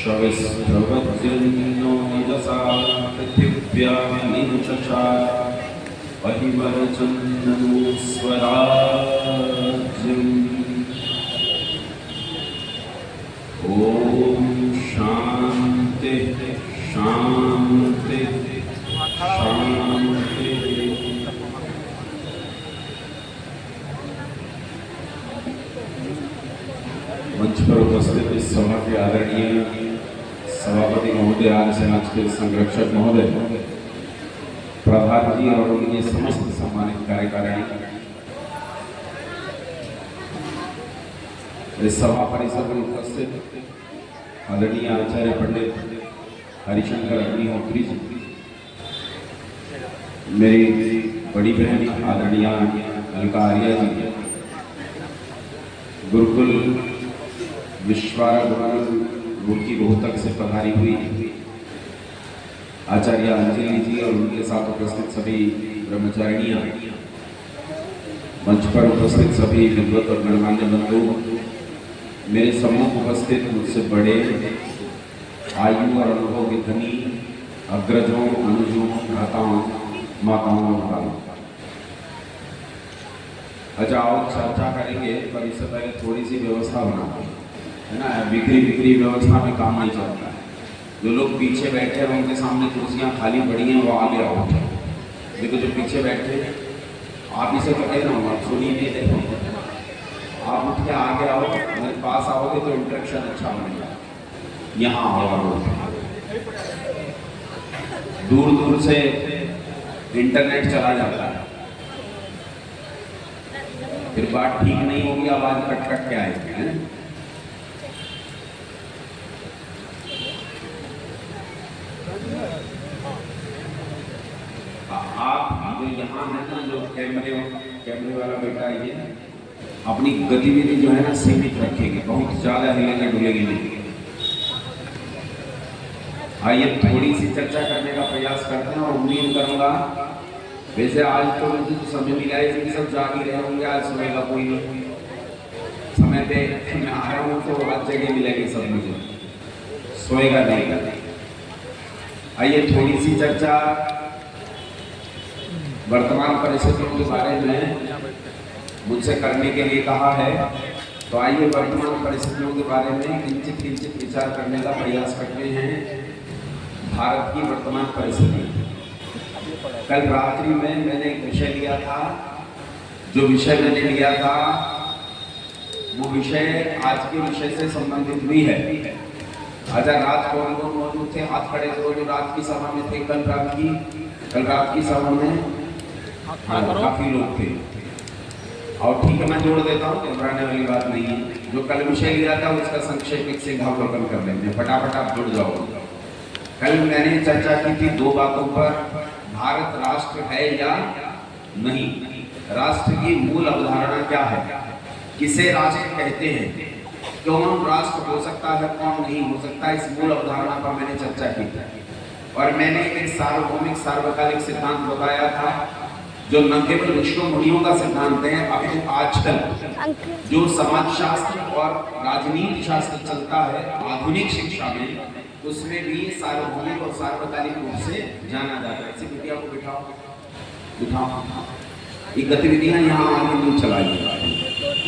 श्रविस्रवज्रन्नो यशसा पृथिव्यामिनुचचा अहिमरचन्दनो स्वराज्यम्। ॐ शान्ति शान्ति शान्ति। मंच पर उपस्थित इस सभा के आदरणीय सभापति महोदय, आर्य समाज के संरक्षक महोदय, प्रभात जी और उनके समस्त सम्मानित कार्यकारिणी, इस सभा परिसर में उपस्थित आदरणीय आचार्य पंडित हरिशंकर अग्निहोत्री जी, मेरी बड़ी बहन आदरणीय अलका आर्य जी, गुरुकुल विश्वारा मूर्ति रोहतक से पधारी हुई आचार्य अंजलि जी और उनके साथ उपस्थित सभी ब्रह्मचारिणियां, मंच पर उपस्थित सभी विद्वत और गणमान्य बंधु, मेरे सम्मुख उपस्थित मुझसे बड़े आयु और अनुभव के धनी अग्रजों, अनुजों, भ्राताओं, माताओं और भाइयों, अच्छा आओ चर्चा करेंगे, पर इससे पहले थोड़ी सी व्यवस्था बनाते हैं, है ना। बिक्री व्यवस्था में काम नहीं चलता है। जो लोग पीछे बैठे हैं उनके सामने कुर्सियां खाली पड़ी हैं, वो आगे आओ। देखो जो पीछे बैठे आप इसे तो कह रहा हूँ, आप सुनिए नहीं, देखो आप उठ के आगे आओ, मेरे पास आओगे तो इंटरेक्शन अच्छा बनेगा। यहाँ आओ, दूर दूर से इंटरनेट चला जाता है, फिर बात ठीक नहीं होगी, आवाज कट कट के आएगी, है। आप जो यहाँ है ना, जो कैमरे वाला बेटा है, ये अपनी गतिविधि जो है ना सीमित रखेंगे, बहुत ज्यादा हिलेंगे डुलेंगे नहीं। आइए थोड़ी सी चर्चा करने का प्रयास करते हैं, और उम्मीद करूंगा, वैसे आज तो मुझे तो समय मिला है कि सब जाग ही रहे होंगे, आज सोएगा कोई नहीं, समय पे मैं आ रहा हूँ तो आज जगह मिलेगी सब, मुझे सोएगा नहीं। आइए थोड़ी सी चर्चा वर्तमान परिस्थितियों के बारे में मुझसे करने के लिए कहा है, तो आइए वर्तमान परिस्थितियों के बारे में किंचित विचार करने का प्रयास करते हैं। भारत की वर्तमान परिस्थिति, कल रात्रि में मैंने एक विषय लिया था, जो विषय मैंने लिया था वो विषय आज के विषय से संबंधित भी है। अच्छा, रात कौन कौन मौजूद थे, हाथ खड़े करो जो रात की सभा में थे। कल रात की सभा में काफी लोग थे, और ठीक है मैं जोड़ देता हूँ, घबराने वाली बात नहीं है। जो कल विषय लिया था उसका संक्षेप एक से अवलोकन कर लेंगे, फटाफट आप जुड़ जाओ। कल मैंने चर्चा की थी दो बातों पर, भारत राष्ट्र है या नहीं, राष्ट्र की मूल अवधारणा क्या है, किसे राष्ट्र कहते हैं, कौन राष्ट्र हो सकता है, कौन नहीं हो सकता, इस मूल अवधारणा पर मैंने चर्चा की थी। और मैंने एक सार्वभौमिक सार्वकालिक सिद्धांत बताया था, जो न केवल ऋषियों मुनियों का सिद्धांत है, अभी आजकल जो समाजशास्त्र और राजनीति शास्त्र चलता है आधुनिक शिक्षा में, उसमें भी सार्वभौमिक और सार्वकालिक रूप से जाना जाता है। ऐसी बिटिया को बिठाओ, ये गतिविधियां यहाँ आगे नहीं चलाइए।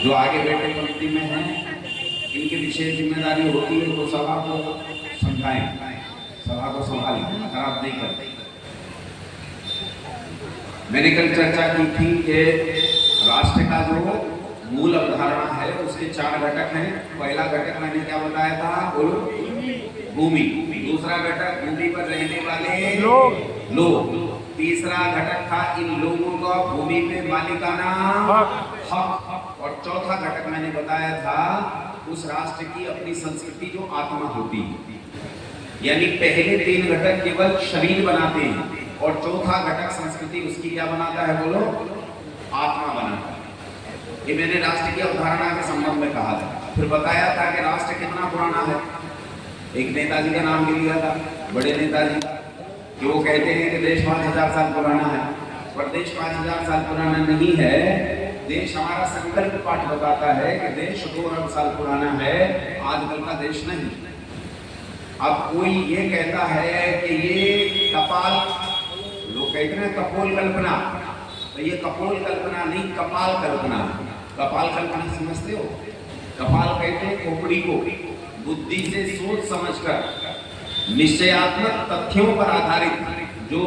जो आगे बैठे पंक्ति में हैं, इनकी विशेष जिम्मेदारी होती है वो सभा को समझाएं, सभा को संभालें, खराब नहीं करते। मैंने कल चर्चा की थी कि राष्ट्र का जो मूल अवधारणा है उसके 4 घटक हैं। पहला घटक मैंने क्या बताया था, बोलो, भूमि। दूसरा घटक भूमि पर रहने वाले लोग। तीसरा घटक था इन लोगों का भूमि पे मालिकाना हक। और चौथा घटक मैंने बताया था उस राष्ट्र की अपनी संस्कृति जो आत्मा होती है। यानी पहले 3 घटक केवल शरीर बनाते हैं, और चौथा घटक संस्कृति उसकी क्या बनाता है, बोलो, आत्मा बनाता है। ये मैंने राष्ट्र की अवधारणा के संबंध में कहा था। फिर बताया था कि राष्ट्र कितना पुराना है। एक नेताजी का नाम भी लिया था, बड़े नेताजी, कि वो कहते हैं कि देश 5000 साल पुराना है, पर देश 5000 साल पुराना नहीं है। देश हमारा संकल्प पाठ बताता है कि देश 2 अरब साल पुराना है, आजकल का देश नहीं। अब कोई ये कहता है कि ये कपाल, लोग कहते हैं कपोल कल्पना, तो ये कपोल कल्पना नहीं, कपाल कल्पना। कपाल कल्पना समझते हो? कपाल कहते हैं खोपड़ी को बुद्धि से सोच समझकर निश्चयात्मक तथ्यों पर आधारित जो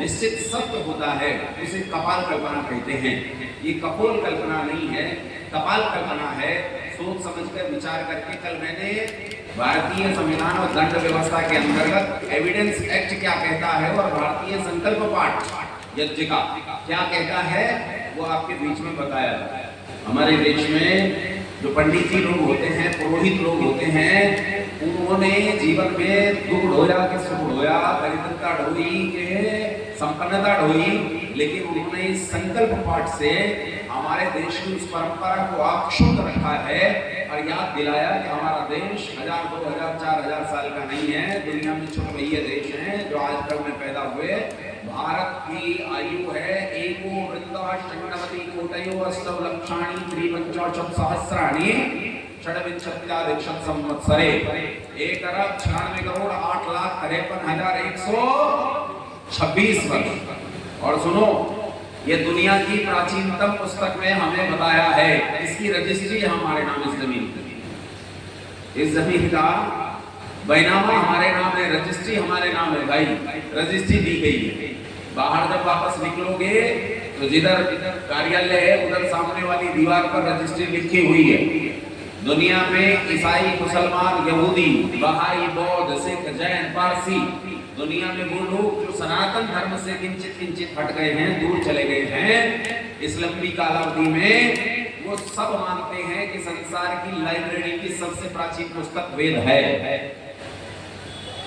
निश्चित सत्य होता है उसे कपाल कल्पना कहते हैं। ये कपोल कल्पना नहीं है, कपाल कल्पना है, सोच समझकर विचार करके। कल मैंने भारतीय संविधान और दंड व्यवस्था के अंतर्गत एविडेंस एक्ट क्या कहता है और भारतीय संकल्प पाठ यज्ञ का क्या कहता है वो आपके बीच में बताया। हमारे देश में जो पंडित जी लोग होते हैं, पुरोहित लोग होते हैं, उन्होंने जीवन में दुख ढोया के सुख ढोया, दरिद्रता ढोई के संपन्नता ढोई, लेकिन उन्होंने इस संकल्प पाठ से हमारे देश की उस परंपरा को अक्षुण्ण रखा है और याद दिलाया कि हमारा देश 1000, 2000, 4000 साल का नहीं है। दुनिया में छोटे देश हैं जो आज तक में पैदा हुए। भारत की आयु है एको वृंदा षण्णवति कोटयो अष्टौ लक्षाणि त्रिपंचाशत् सहस्राणि षड्विंशत्याधिक संवत्सरे। 1,96,08,53,126 वर्ष। और सुनो, ये दुनिया की प्राचीनतम पुस्तक में हमें बताया है, इसकी रजिस्ट्री हमारे नाम, इस जमीन का बैनामा हमारे नाम है, रजिस्ट्री हमारे नाम है भाई, रजिस्ट्री दी गई है। बाहर जब वापस निकलोगे तो जिधर कार्यालय है उधर सामने वाली दीवार पर रजिस्ट्री लिखी हुई है। दुनिया में ईसाई, मुसलमान, यहूदी, बहाई, बौद्ध, सिख, जैन, पारसी, दुनिया में वो लोग जो सनातन धर्म से किंचित किंचित हट गए हैं, दूर चले गए हैं इस लंबी कालावधि में, वो सब मानते हैं कि संसार की लाइब्रेरी की सबसे प्राचीन पुस्तक वेद है।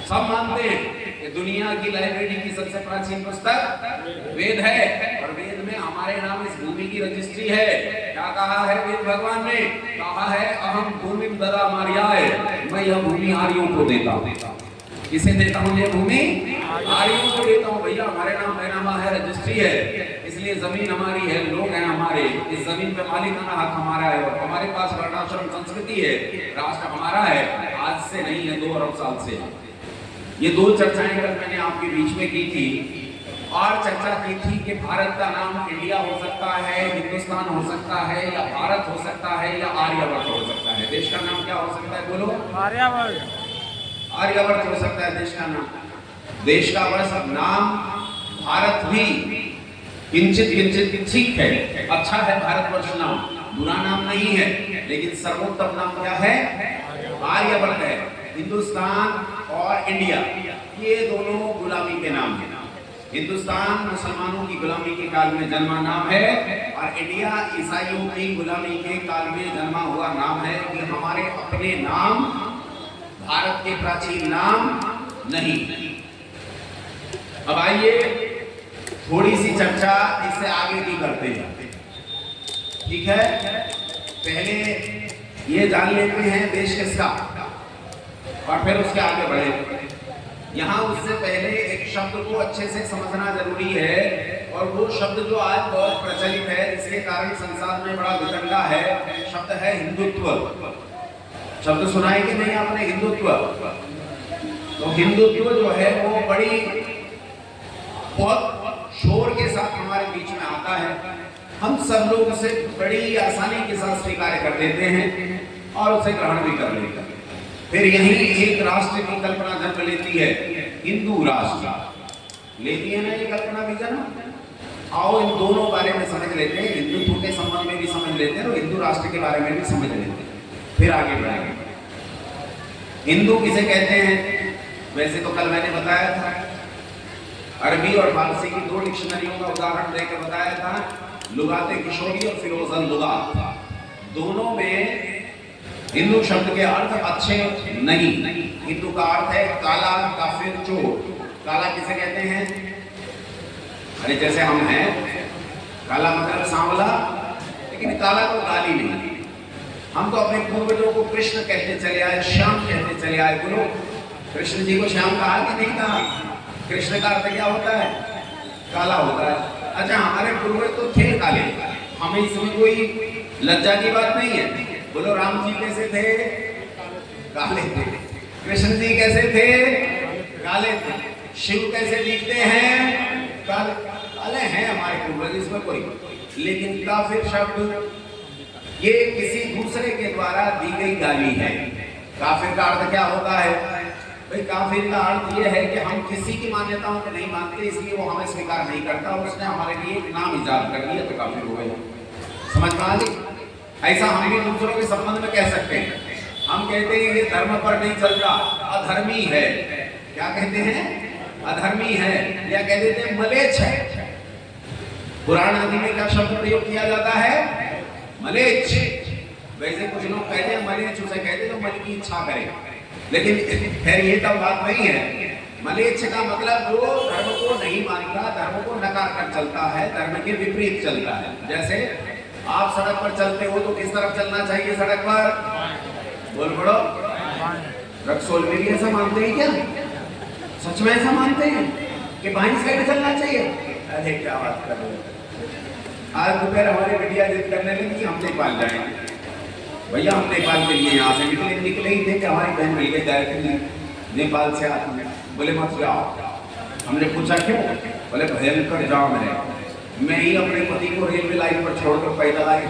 सब मानते हैं कि दुनिया की लाइब्रेरी की सबसे प्राचीन पुस्तक वेद है और वेद में हमारे नाम इस भूमि की रजिस्ट्री है। क्या कहा है वेद भगवान ने? कहा है अहम भूमि ददा मार्याय, मैं यह भूमि आर्यों को देता हूँ। किसे देता हूँ ये भूमि? आर्यों को देता हूँ। भैया हमारे नाम बैनामा है, रजिस्ट्री है, इसलिए जमीन हमारी है, लोग हैं हमारे, इस जमीन पे मालिकाना हक हमारा है और हमारे पास वर्णाश्रम संस्कृति है, राष्ट्र हमारा है। आज से नहीं है, 2 अरब साल से। ये 2 चर्चाएं कल मैंने आपके बीच में की थी और चर्चा की थी कि भारत का नाम इंडिया हो सकता है, हिंदुस्तान हो सकता है, या भारत हो सकता है, या आर्यवर्त हो सकता है। देश का नाम क्या हो सकता है? बोलो। आर्यवर्त। आर्यवर्त हो सकता है देश का नाम। देश का वैसा नाम भारत भी किंचित किंचित ठीक है, अच्छा है भारतवर्ष नाम, बुरा नाम नहीं है, लेकिन सर्वोत्तम नाम क्या है? आर्यवर्त है। हिंदुस्तान और इंडिया ये दोनों गुलामी के नाम है। हिंदुस्तान मुसलमानों की गुलामी के काल में जन्मा नाम है और इंडिया ईसाइयों की गुलामी के काल में जन्मा हुआ नाम है। कि हमारे अपने नाम भारत के प्राचीन नाम नहीं। अब आइए थोड़ी सी चर्चा इससे आगे की करते हैं, ठीक है? पहले ये जान लेते हैं देश किसका और फिर उसके आगे बढ़े। यहाँ उससे पहले एक शब्द को अच्छे से समझना जरूरी है और वो शब्द जो आज बहुत प्रचलित है, जिसके कारण संसार में बड़ा वितंडा है, शब्द है हिंदुत्व। शब्द सुना है कि नहीं आपने? हिंदुत्व। तो हिंदुत्व जो है वो बड़ी बहुत शोर के साथ हमारे बीच में आता है। हम सब लोग उसे बड़ी आसानी के साथ स्वीकार कर देते हैं और उसे ग्रहण भी कर लेते हैं। फिर यही एक राष्ट्र की कल्पना जन्म लेती है, हिंदू राष्ट्र लेती है ना ये कल्पना भी जन्म। आओ इन दोनों बारे में समझ लेते हैं, हिंदुत्व के संबंध में भी समझ लेते हैं और हिंदू राष्ट्र के बारे में भी समझ लेते हैं, फिर आगे बढ़ेंगे। हिंदू किसे कहते हैं? वैसे तो कल मैंने बताया था, अरबी और फारसी की 2 डिक्शनरियों का उदाहरण देकर बताया था, लुगाते किशोरी और फिरोजन लुगात। दोनों में हिंदू शब्द के अर्थ अच्छे नहीं। हिंदू का अर्थ है काला, काफिर, चोर। काला किसे कहते हैं? अरे जैसे हम हैं, काला मतलब सांवला, लेकिन काला तो गाली नहीं। हम तो अपने पूर्वजों को कृष्ण कहते चले आए, श्याम कहते चले आए। बोलो, कृष्ण जी को श्याम कहा कि नहीं कहा? कृष्ण का अर्थ क्या होता है? काला होता है। अच्छा, हमारे पूर्वज तो थे काले, हमें इसमें कोई लज्जा की बात नहीं है। बोलो, राम जी कैसे थे? काले थे। कृष्ण जी कैसे थे? काले थे। शिव कैसे दिखते हैं? काले। काले हैं हमारे पूर्वज, इसमें कोई, लेकिन काफिर शब्द ये किसी दूसरे के द्वारा दी गई गाली है। काफिर का अर्थ क्या होता है भाई? काफिर का अर्थ ये है कि हम किसी की मान्यताओं को नहीं मानते, इसलिए वो हमें स्वीकार नहीं करता, उसने हमारे लिए एक नाम इजाद कर दिया तो काफिर हो गए। समझ में आ गई? ऐसा हम भी दूसरों के संबंध में कह सकते हैं। हम कहते हैं ये धर्म पर नहीं चलता, अधर्मी है। क्या कहते हैं? अधर्मी है, या कह देते हैं मलेच्छ है। पुराण आदि में क्या शब्द प्रयोग किया जाता है? मलेच्छ। वैसे कुछ लोग कहते हैं मलेच्छ, उसे कहते तो मन की इच्छा करे, लेकिन खैर ये तो बात नहीं है। मलेच्छ का मतलब वो धर्म को नहीं मानता, धर्म को नकार कर चलता है, धर्म के विपरीत चलता है। जैसे आप सड़क पर चलते हो तो किस तरफ चलना चाहिए? सड़क पर बोल पड़ो। रक्सोल में भी ऐसा मानते हैं क्या? सच में ऐसा मानते हैं कि बाईं साइड चलना चाहिए? अरे क्या बात कर रहे हो। आज दोपहर हमारे बिटिया जिद करने लगी हम नेपाल जाएंगे। भैया हम नेपाल के लिए यहाँ से निकले ही थे कि हमारी बहन मिल गई डायरेक्टली नेपाल से आती है। बोले मत जाओ। हमने पूछा क्यों? बोले भयंकर जाम है, मैं ही अपने पति को रेलवे लाइन पर छोड़कर पैदल आई,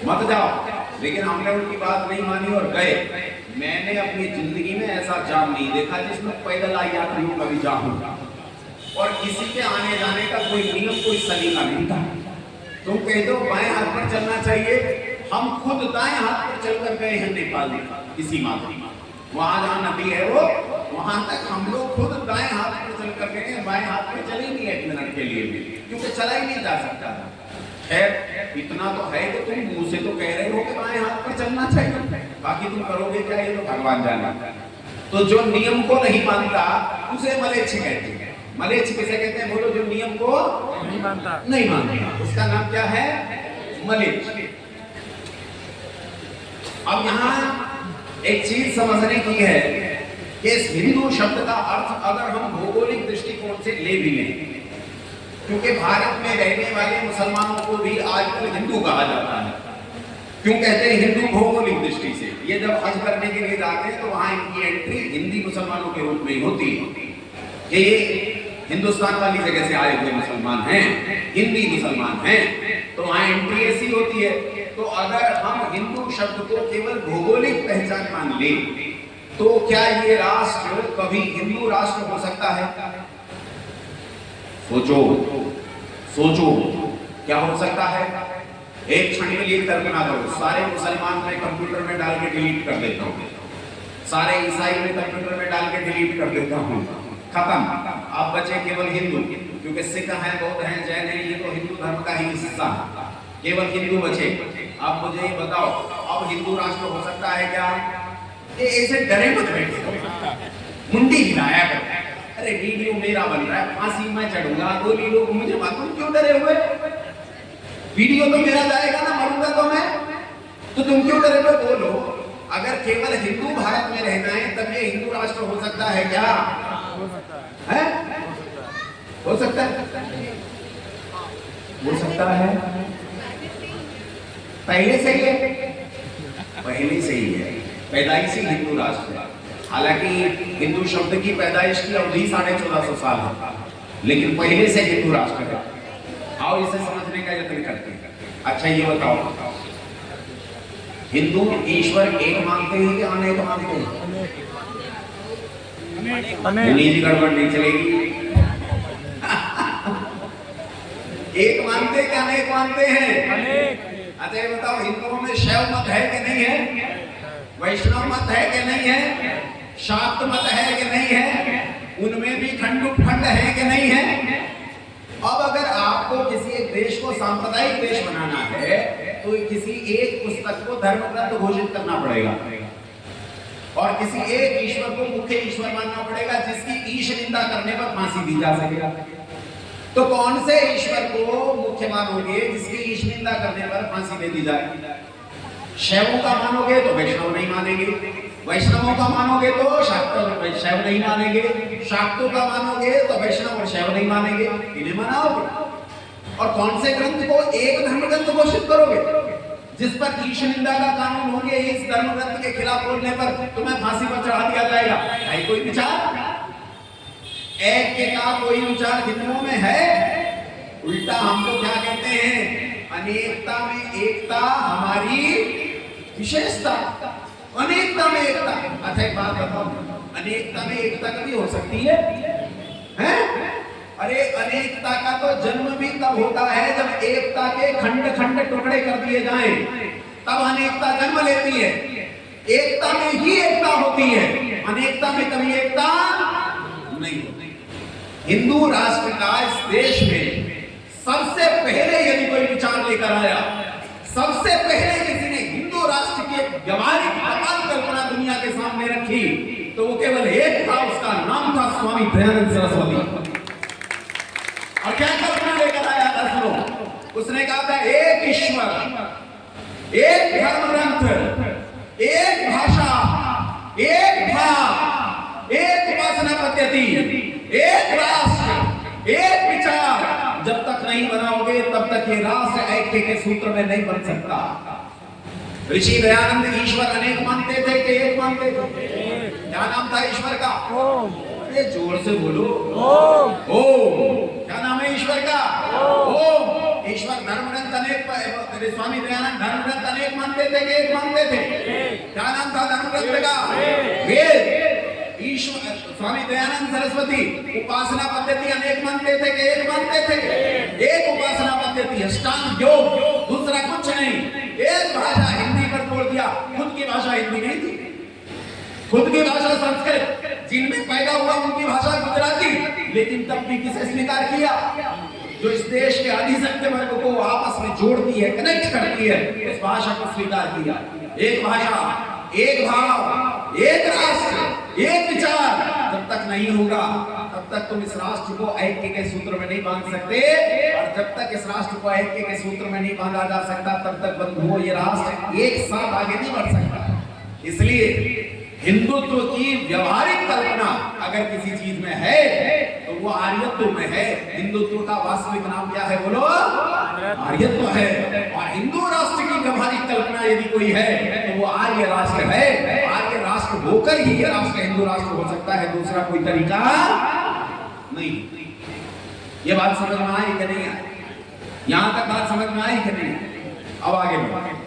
मत जाओ। लेकिन हमने उनकी बात नहीं मानी और गए। मैंने अपनी जिंदगी में ऐसा जाम नहीं देखा जिसमें पैदल आई यात्रियों का भी जाम होगा, और किसी के आने जाने का कोई नियम, कोई सलीका नहीं था। तुम कह दो बाएं हाथ पर चलना चाहिए, हम खुद दाएं हाथ पर चलकर गए हैं नेपाल में, किसी माधुरी वहां जहाँ नदी है वो, वहां तक हम लोग खुद दाएं हाथ पर चलकर गए हैं, बाएं हाथ पर चले नहीं 1 मिनट के लिए भी, क्योंकि चला ही नहीं जा सकता था। खैर इतना तो है कि तुम मुंह से तो कह रहे हो कि बाएं हाथ पर चलना चाहिए, बाकी तुम करोगे क्या ये तो भगवान जाने। तो जो नियम को नहीं मानता उसे मलेच्छ कहते हैं। मलेच्छ किसे कहते हैं? बोलो, जो नियम को नहीं मानता, उसका नाम क्या है? मलेच्छ। अब यहाँ एक चीज समझने की है कि इस हिंदू शब्द का अर्थ अगर हम भौगोलिक दृष्टिकोण से ले भी लें, क्योंकि भारत में रहने वाले मुसलमानों को भी आजकल हिंदू कहा जाता है। क्यों कहते हैं हिंदू? भौगोलिक दृष्टि से ये जब हज करने के लिए जाते हैं तो वहां इनकी एंट्री हिंदी मुसलमानों के रूप में ही होती है कि ये हिंदुस्तान वाली जगह से आए हुए मुसलमान हैं, हिंदी मुसलमान हैं, तो वहां एंट्री ऐसी होती है। तो अगर हम हिंदू शब्द को केवल भौगोलिक पहचान मान लें तो क्या ये राष्ट्र कभी हिंदू राष्ट्र हो सकता है? सोचो सोचो, क्या हो सकता है? एक क्षण के लिए कल्पना करो, सारे मुसलमान मैं कंप्यूटर में डाल के डिलीट कर देता हूँ, सारे ईसाई में कंप्यूटर में डाल के डिलीट कर देता हूँ, खत्म। आप बचे केवल हिंदू, क्योंकि सिख हैं, बौद्ध हैं, जैन हैं, ये तो हिंदू धर्म का ही हिस्सा है। केवल हिंदू बचे। आप मुझे ये बताओ, अब हिंदू राष्ट्र हो सकता है क्या? ये ऐसे डरे मत बैठे, मुंडी हिलाया कर। अरे वीडियो मेरा बन रहा है, फांसी मैं चढ़ूंगा, गोली लोग मुझे मालूम, क्यों डरे हुए? वीडियो तो मेरा जाएगा ना, मरूंगा तो मैं, तो तुम क्यों डरे हुए? बोलो, अगर केवल हिंदू भारत में रह जाए तब ये हिंदू राष्ट्र हो सकता है क्या? है? हो सकता है, हो सकता है। पहले से ही है, पहले से ही है, पैदाइशी हिंदू राष्ट्र है। हालांकि हिंदू शब्द की पैदाइश की अवधि 1450 साल है, लेकिन पहले से हिंदू राष्ट्र है। आओ इसे समझने का यत्न करते हैं। अच्छा ये बताओ, हिंदू ईश्वर एक मानते हैं कि अनेक मानते हैं? निजी गड़बड़ नहीं चलेगी। एक मानते कि अनेक मानते हैं? अच्छा ये बताओ, हिंदुओं में शैव मत है कि नहीं है? वैष्णव मत है कि नहीं है? शाक्त मत है कि नहीं है? उनमें भी खंड है कि नहीं है? अब अगर आपको किसी एक देश को सांप्रदायिक देश बनाना है तो किसी एक पुस्तक को धर्म ग्रंथ घोषित करना पड़ेगा, और किसी एक ईश्वर को मुख्य ईश्वर मानना पड़ेगा, जिसकी ईश निंदा करने पर फांसी दी जा सकेगा। तो कौन से ईश्वर को मुख्य मानोगे जिसकी ईश निंदा करने पर फांसी दे दी जाए? शैवों का मानोगे तो वैष्णव नहीं मानेंगे, वैष्णवों का मानोगे तो शाक्त और शैव नहीं मानेंगे, शाक्तों का मानोगे तो वैष्णव और शैव नहीं मानेंगे, इन्हें मनाओगे। और कौन से ग्रंथ को एक धर्म ग्रंथ घोषित करोगे जिस पर ईश निंदा का कानून होंगे, इस धर्म ग्रंथ के खिलाफ बोलने पर तुम्हें फांसी पर चढ़ा दिया जाएगा। है कोई विचार? ऐक्य का कोई विचार हिंदुओं में है? उल्टा हम तो क्या कहते हैं, अनेकता में एकता हमारी विशेषता, अनेकता में एकता। अच्छा एक बात बताओ, अनेकता में एकता कभी हो सकती है? हैं? अरे अनेकता का तो जन्म भी तब होता है जब एकता के खंड खंड टुकड़े कर दिए जाएं, तब अनेकता जन्म लेती है। एकता में ही एकता होती है, अनेकता में कभी एकता नहीं होती। हिंदू राष्ट्र का इस देश में सबसे पहले यदि कोई विचार लेकर आया, सबसे पहले किसी ने हिंदू राष्ट्र की व्यवहारिक कल्पना दुनिया के सामने रखी, तो वो केवल एक था, उसका नाम था स्वामी दयानंद सरस्वती। और क्या कल्पना लेकर आया था सुनो, उसने कहा था एक ईश्वर, एक धर्म ग्रंथ, एक भाषा, एक भाव, एक उपासना पद्धति, एक राष्ट्र, एक विचार। जब तक नहीं बनाओगे तब तक ये राष्ट्र ऐक्य के सूत्र में नहीं बन सकता। ऋषि दयानंद ईश्वर अनेक मानते थे कि एक मानते थे? क्या नाम था ईश्वर का? अरे जोर से बोलो। ओम। क्या नाम है ईश्वर का? ओम। ईश्वर धर्म ग्रंथ अनेक, स्वामी दयानंद धर्म ग्रंथ अनेक मानते थे कि एक मानते थे? क्या नाम था धर्म ग्रंथ का? वेद। ईश्वर स्वामी दयानंद सरस्वती उपासना पद्धति अनेक मानते थे कि एक मानते थे? एक उपासना पद्धति, अष्टांग योग, दूसरा कुछ नहीं। एक भाषा, हिंदी पर छोड़ दिया, खुद की भाषा हिंदी नहीं थी, खुद की भाषा संस्कृत, जिनमें पैदा हुआ उनकी भाषा गुजराती, लेकिन तब भी किसे स्वीकार किया? जो इस देश के अधिसंख्य वर्ग को आपस में जोड़ती है, कनेक्ट करती है, इस भाषा को स्वीकार किया। एक भाषा, एक भाव, एक राष्ट्र, एक विचार जब तक नहीं होगा तब तक तुम इस राष्ट्र को ऐक्य के सूत्र में नहीं बांध सकते, और जब तक इस राष्ट्र को ऐक्य के सूत्र में नहीं बांधा जा सकता तब तक बंधुओं ये राष्ट्र एक साथ आगे नहीं बढ़ सकता। इसलिए हिंदुत्व की व्यवहारिक कल्पना अगर किसी चीज में है तो वो आर्यत्व में है। हिंदुत्व का वास्तविक नाम क्या है बोलो? आर्यत्व है। और हिंदू राष्ट्र की व्यवहारिक कल्पना यदि कोई है तो वो आर्य राष्ट्र है। आर्य राष्ट्र होकर ही ये राष्ट्र हिंदू राष्ट्र हो सकता है, दूसरा कोई तरीका नहीं। ये बात समझ में आई कि नहीं आई? यहां तक बात समझ में आई कि नहीं? अब आगे बढ़ो।